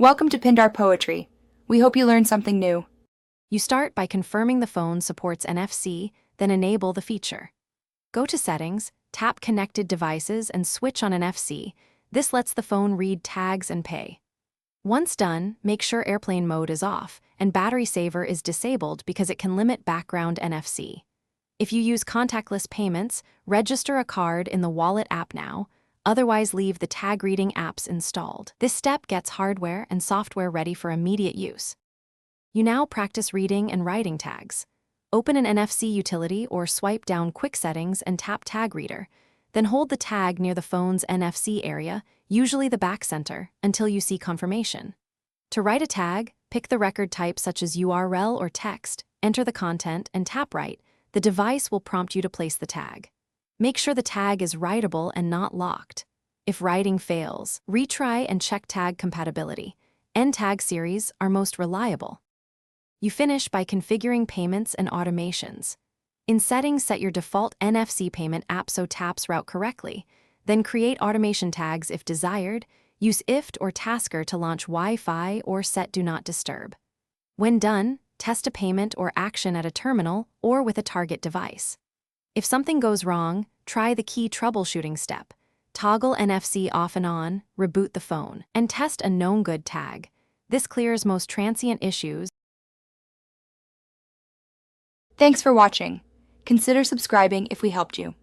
Welcome to Pindar Poetry. We hope you learned something new. You start by confirming the phone supports NFC, then enable the feature. Go to Settings, tap Connected Devices, and switch on NFC. This lets the phone read tags and pay. Once done, make sure airplane mode is off, and battery saver is disabled because it can limit background NFC. If you use contactless payments, register a card in the Wallet app now. Otherwise, leave the tag-reading apps installed. This step gets hardware and software ready for immediate use. You now practice reading and writing tags. Open an NFC utility or swipe down Quick Settings and tap Tag Reader. Then hold the tag near the phone's NFC area, usually the back center, until you see confirmation. To write a tag, pick the record type such as URL or text, enter the content, and tap Write. The device will prompt you to place the tag. Make sure the tag is writable and not locked. If writing fails, retry and check tag compatibility. N-tag series are most reliable. You finish by configuring payments and automations. In Settings, set your default NFC payment app so taps route correctly. Then create automation tags if desired. Use IFT or Tasker to launch Wi-Fi or set Do Not Disturb. When done, test a payment or action at a terminal or with a target device. If something goes wrong, try the key troubleshooting step. Toggle NFC off and on, reboot the phone, and test a known good tag. This clears most transient issues. Thanks for watching. Consider subscribing if we helped you.